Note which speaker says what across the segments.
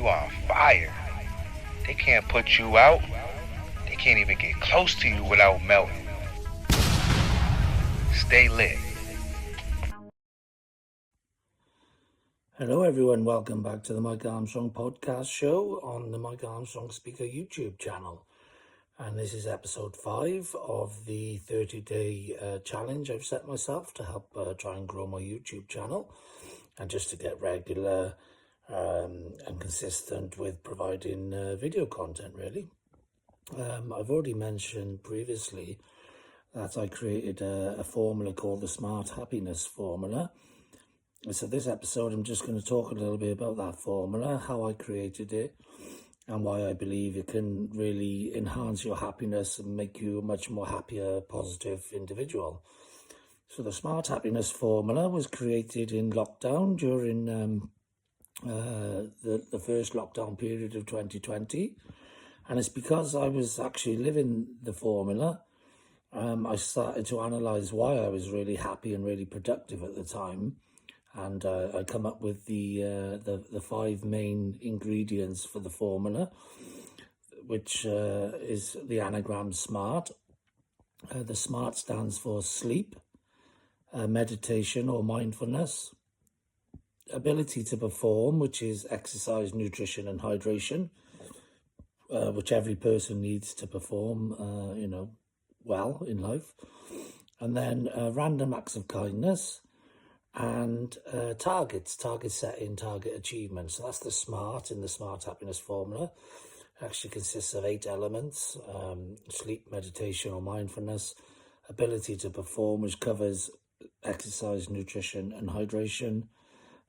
Speaker 1: You are fire. They can't put you out. They can't even get close to you without melting. Stay lit.
Speaker 2: Hello everyone, welcome back to the Mike Armstrong podcast show on the Mike Armstrong Speaker YouTube channel. And this is episode 5 of the 30-day challenge I've set myself to help try and grow my YouTube channel and just to get regular and consistent with providing video content, really. I've already mentioned previously that I created a formula called the Smart Happiness Formula. So this episode, I'm just going to talk a little bit about that formula, how I created it, and why I believe it can really enhance your happiness and make you a much more happier, positive individual. So the Smart Happiness Formula was created in lockdown during the first lockdown period of 2020. And it's because I was actually living the formula. I started to analyse why I was really happy and really productive at the time. And I come up with the 5 main ingredients for the formula, which is the anagram SMART. The SMART stands for sleep, meditation or mindfulness, ability to perform, which is exercise, nutrition and hydration, which every person needs to perform, well in life. And then random acts of kindness, and target setting, target achievement. So that's the SMART in the Smart Happiness Formula. It actually consists of 8 elements: sleep, meditation or mindfulness, ability to perform, which covers exercise, nutrition and hydration,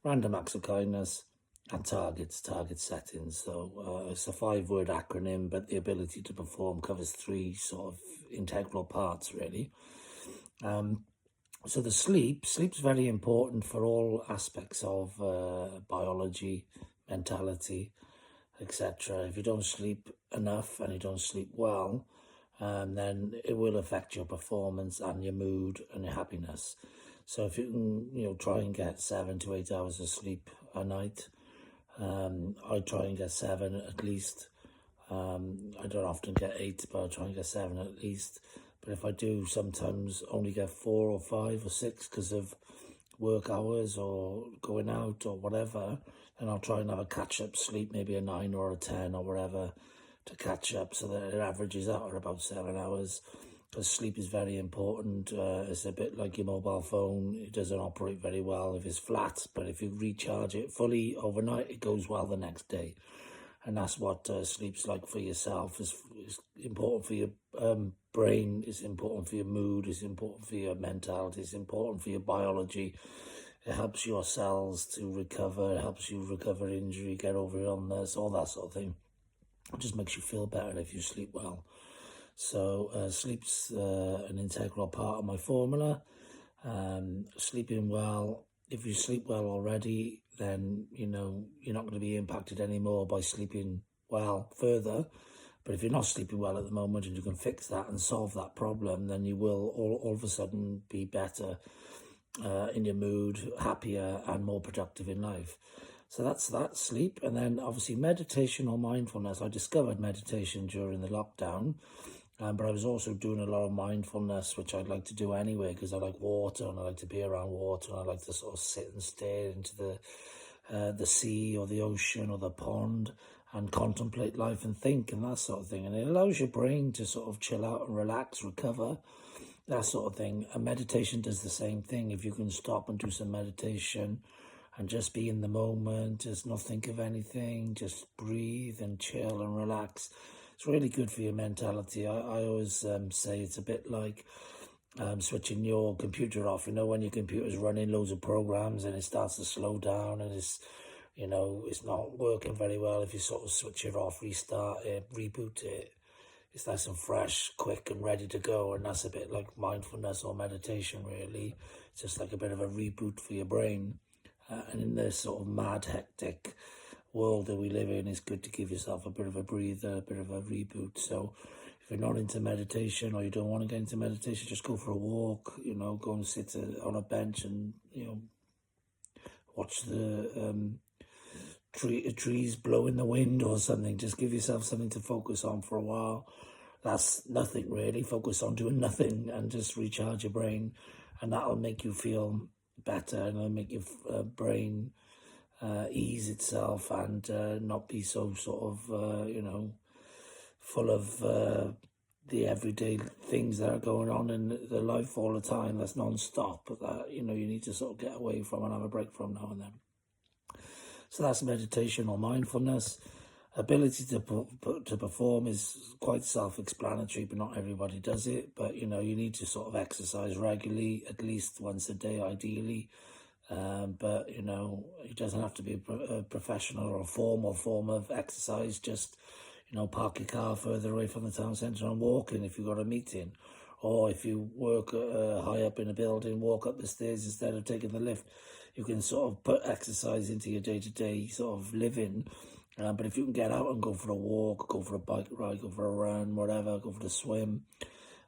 Speaker 2: random acts of kindness, and target settings. So it's a 5-word acronym, but the ability to perform covers 3 sort of integral parts, really. So the sleep's very important for all aspects of biology, mentality, etc. If you don't sleep enough and you don't sleep well, then it will affect your performance and your mood and your happiness. So if you can, try and get 7 to 8 hours of sleep a night. I try and get 7 at least. I don't often get 8, but I try and get 7 at least. But if I do sometimes only get 4 or 5 or 6 because of work hours or going out or whatever, then I'll try and have a catch-up sleep, maybe a 9 or a 10 or whatever, to catch up so that it averages out at about 7 hours. Because sleep is very important. It's a bit like your mobile phone. It doesn't operate very well if it's flat, but if you recharge it fully overnight, it goes well the next day. And that's what sleep's like for yourself. It's important for your brain, it's important for your mood, it's important for your mentality, it's important for your biology. It helps your cells to recover, it helps you recover injury, get over illness, all that sort of thing. It just makes you feel better if you sleep well. So sleep's an integral part of my formula. Sleeping well, if you sleep well already, then you're not going to be impacted anymore by sleeping well further. But if you're not sleeping well at the moment and you can fix that and solve that problem, then you will all of a sudden be better in your mood, happier and more productive in life. So that's that, sleep. And then obviously meditation or mindfulness. I discovered meditation during the lockdown. But I was also doing a lot of mindfulness, which I'd like to do anyway, because I like water and I like to be around water and I like to sort of sit and stare into the sea or the ocean or the pond and contemplate life and think and that sort of thing. And it allows your brain to sort of chill out and relax, recover, that sort of thing. And meditation does the same thing. If you can stop and do some meditation and just be in the moment, just not think of anything, just breathe and chill and relax. It's really good for your mentality. I always say it's a bit like switching your computer off. When your computer's running loads of programs and it starts to slow down and it's not working very well. If you sort of switch it off, restart it, reboot it, it's nice and fresh, quick and ready to go. And that's a bit like mindfulness or meditation, really. It's just like a bit of a reboot for your brain. And in this sort of mad, hectic world that we live in, it's good to give yourself a bit of a breather, a bit of a reboot. So if you're not into meditation or you don't want to get into meditation, just go for a walk, go and sit on a bench and, watch the trees blow in the wind or something. Just give yourself something to focus on for a while. That's nothing really. Focus on doing nothing and just recharge your brain, and that'll make you feel better, and it'll make your brain ease itself and not be so sort of full of the everyday things that are going on in the life all the time. That's non-stop, that you need to sort of get away from and have a break from now and then. So that's meditation or mindfulness. Ability to perform is quite self-explanatory, but not everybody does it. But you need to sort of exercise regularly, at least once a day, ideally. But it doesn't have to be a professional or a formal form of exercise. Just park your car further away from the town centre and walk in if you've got a meeting, or if you work high up in a building, walk up the stairs instead of taking the lift. You can sort of put exercise into your day-to-day sort of living. But if you can get out and go for a walk, go for a bike ride, go for a run, whatever, go for a swim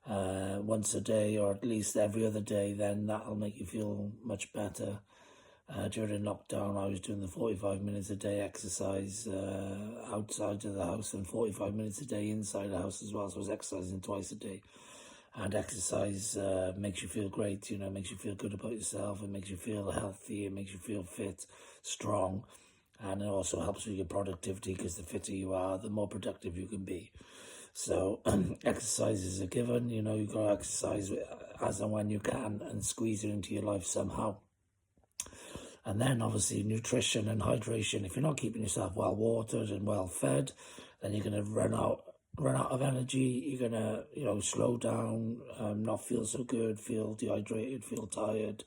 Speaker 2: once a day or at least every other day, then that'll make you feel much better. During lockdown, I was doing the 45 minutes a day exercise outside of the house and 45 minutes a day inside the house as well. So I was exercising twice a day. And exercise makes you feel great, makes you feel good about yourself. It makes you feel healthy. It makes you feel fit, strong. And it also helps with your productivity, because the fitter you are, the more productive you can be. So exercise is a given. You've got to exercise as and when you can and squeeze it into your life somehow. And then obviously nutrition and hydration. If you're not keeping yourself well watered and well fed, then you're going to run out of energy. You're going to slow down, not feel so good, feel dehydrated, feel tired,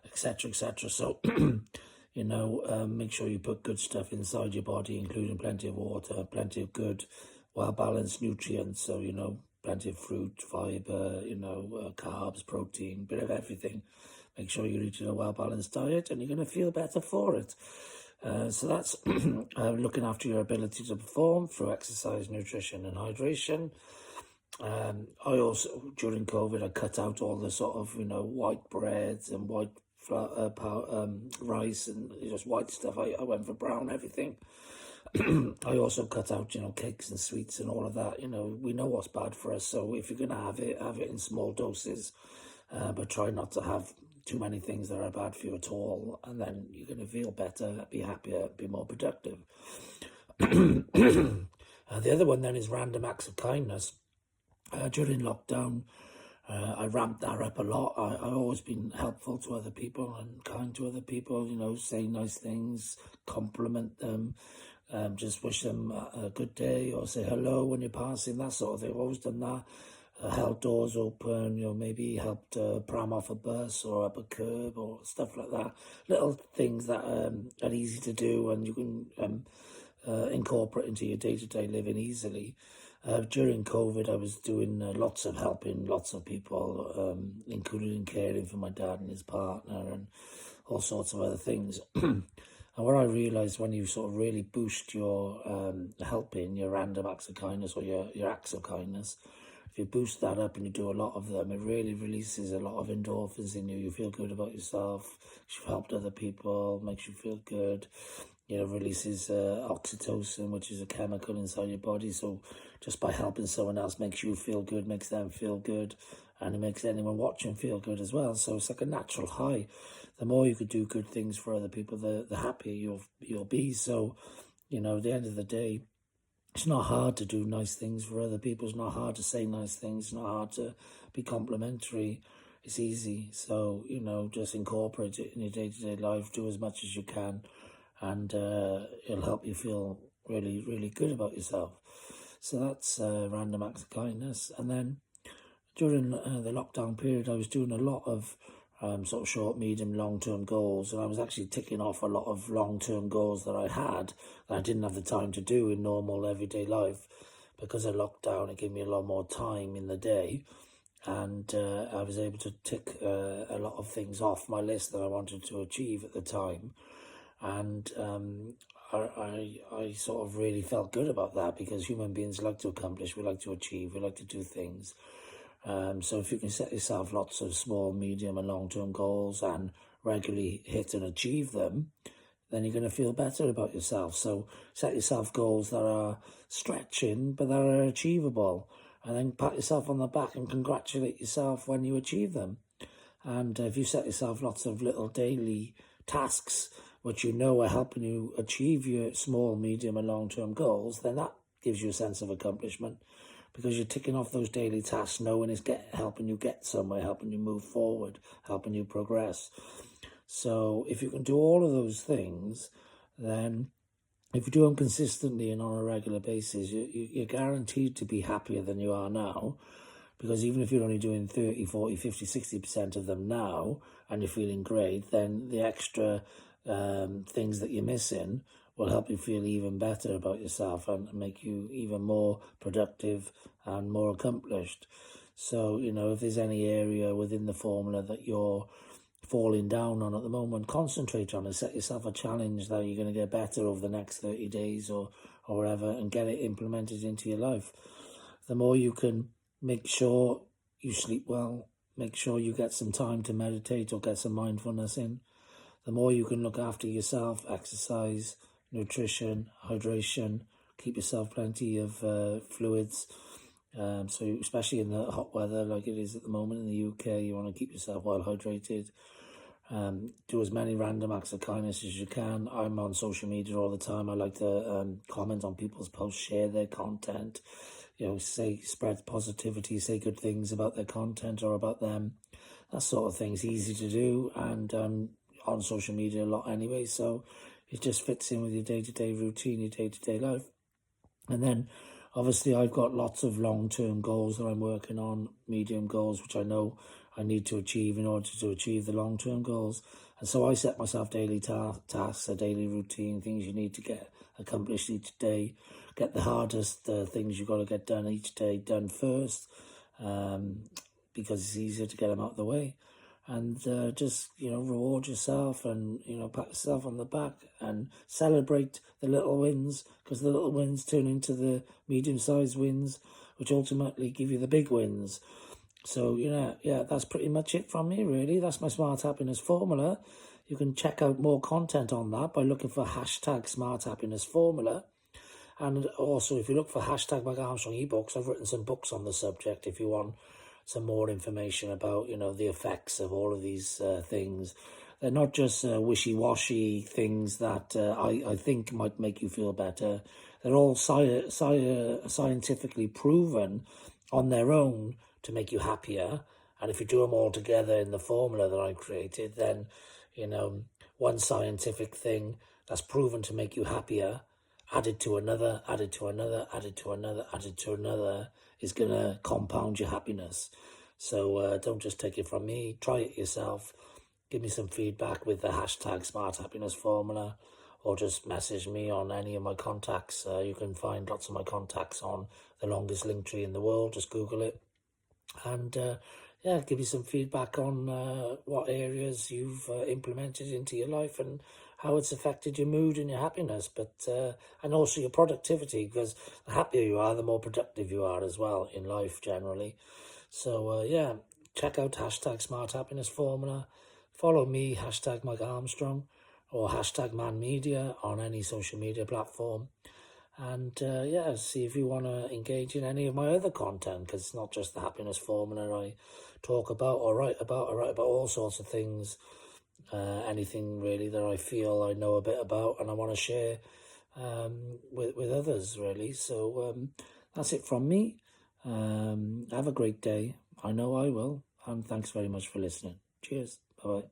Speaker 2: etc., etc. So make sure you put good stuff inside your body, including plenty of water, plenty of good well-balanced nutrients. So plenty of fruit, fiber, carbs, protein, bit of everything. Make sure you're eating a well-balanced diet, and you're going to feel better for it. So that's looking after your ability to perform through exercise, nutrition, and hydration. I also, during COVID, I cut out all the sort of, white breads and white rice and just white stuff. I went for brown everything. I also cut out, cakes and sweets and all of that. We know what's bad for us. So if you're going to have it in small doses, but try not to have too many things that are bad for you at all. And then you're going to feel better, be happier, be more productive. The other one then is random acts of kindness. During lockdown, I ramped that up a lot. I've always been helpful to other people and kind to other people, say nice things, compliment them, just wish them a good day or say hello when you're passing, that sort of thing. I've always done that. Held doors open, maybe helped pram off a bus or up a curb or stuff like that. Little things that are easy to do and you can incorporate into your day-to-day living easily. During COVID, I was doing lots of helping lots of people, including caring for my dad and his partner and all sorts of other things. And what I realised, when you sort of really boost your helping, your random acts of kindness or your acts of kindness, if you boost that up and you do a lot of them, it really releases a lot of endorphins in you. You feel good about yourself. You've helped other people, makes you feel good. Releases oxytocin, which is a chemical inside your body. So just by helping someone else makes you feel good, makes them feel good, and it makes anyone watching feel good as well. So it's like a natural high. The more you could do good things for other people, the happier you'll be. So, at the end of the day, it's not hard to do nice things for other people. It's not hard to say nice things. It's not hard to be complimentary. It's easy. So, just incorporate it in your day-to-day life. Do as much as you can. And it'll help you feel really, really good about yourself. So that's random acts of kindness. And then during the lockdown period, I was doing a lot of sort of short, medium, long-term goals. And I was actually ticking off a lot of long-term goals that I had that I didn't have the time to do in normal everyday life. Because of lockdown, it gave me a lot more time in the day. And I was able to tick a lot of things off my list that I wanted to achieve at the time. And I sort of really felt good about that, because human beings like to accomplish, we like to achieve, we like to do things. So if you can set yourself lots of small, medium and long-term goals and regularly hit and achieve them, then you're going to feel better about yourself. So set yourself goals that are stretching, but that are achievable. And then pat yourself on the back and congratulate yourself when you achieve them. And if you set yourself lots of little daily tasks, which you know are helping you achieve your small, medium and long-term goals, then that gives you a sense of accomplishment, because you're ticking off those daily tasks, knowing it's helping you get somewhere, helping you move forward, helping you progress. So if you can do all of those things, then if you do them consistently and on a regular basis, you're guaranteed to be happier than you are now. Because even if you're only doing 30, 40, 50, 60% of them now, and you're feeling great, then the extra things that you're missing will help you feel even better about yourself and make you even more productive and more accomplished. So, if there's any area within the formula that you're falling down on at the moment, concentrate on it. Set yourself a challenge that you're going to get better over the next 30 days or whatever, and get it implemented into your life. The more you can make sure you sleep well, make sure you get some time to meditate or get some mindfulness in, the more you can look after yourself, exercise, nutrition, hydration, keep yourself plenty of fluids. So especially in the hot weather like it is at the moment in the UK, you want to keep yourself well hydrated. Do as many random acts of kindness as you can. I'm on social media all the time. I like to comment on people's posts, share their content, spread positivity, say good things about their content or about them. That sort of thing's easy to do, and on social media a lot anyway, so it just fits in with your day-to-day routine, your day-to-day life. And then obviously I've got lots of long-term goals that I'm working on, medium goals, which I know I need to achieve in order to achieve the long-term goals. And so I set myself daily tasks, a daily routine, things you need to get accomplished each day. Get the hardest things you've got to get done each day done first, because it's easier to get them out of the way. And just, reward yourself and, pat yourself on the back and celebrate the little wins, because the little wins turn into the medium-sized wins, which ultimately give you the big wins. So, that's pretty much it from me, really. That's my Smart Happiness Formula. You can check out more content on that by looking for hashtag Smart Happiness Formula. And also, if you look for hashtag Armstrong ebooks, I've written some books on the subject if you want some more information about, the effects of all of these things. They're not just wishy-washy things that I think might make you feel better. They're all scientifically proven on their own to make you happier. And if you do them all together in the formula that I created, then, one scientific thing that's proven to make you happier, added to another, added to another, added to another, added to another, is going to compound your happiness. So don't just take it from me. Try it yourself. Give me some feedback with the hashtag Smart Happiness Formula, or just message me on any of my contacts. You can find lots of my contacts on the longest link tree in the world. Just Google it. And give me some feedback on what areas you've implemented into your life and how it's affected your mood and your happiness, and also your productivity, because the happier you are, the more productive you are as well in life generally. So check out hashtag Smart Happiness Formula. Follow me, hashtag Mike Armstrong, or hashtag Man Media on any social media platform. And see if you want to engage in any of my other content, because it's not just the happiness formula I talk about or write about. I write about all sorts of things, anything really that I feel I know a bit about and I want to share with others, really. So that's it from me. Have a great day. I know I will. And thanks very much for listening. Cheers. Bye-bye.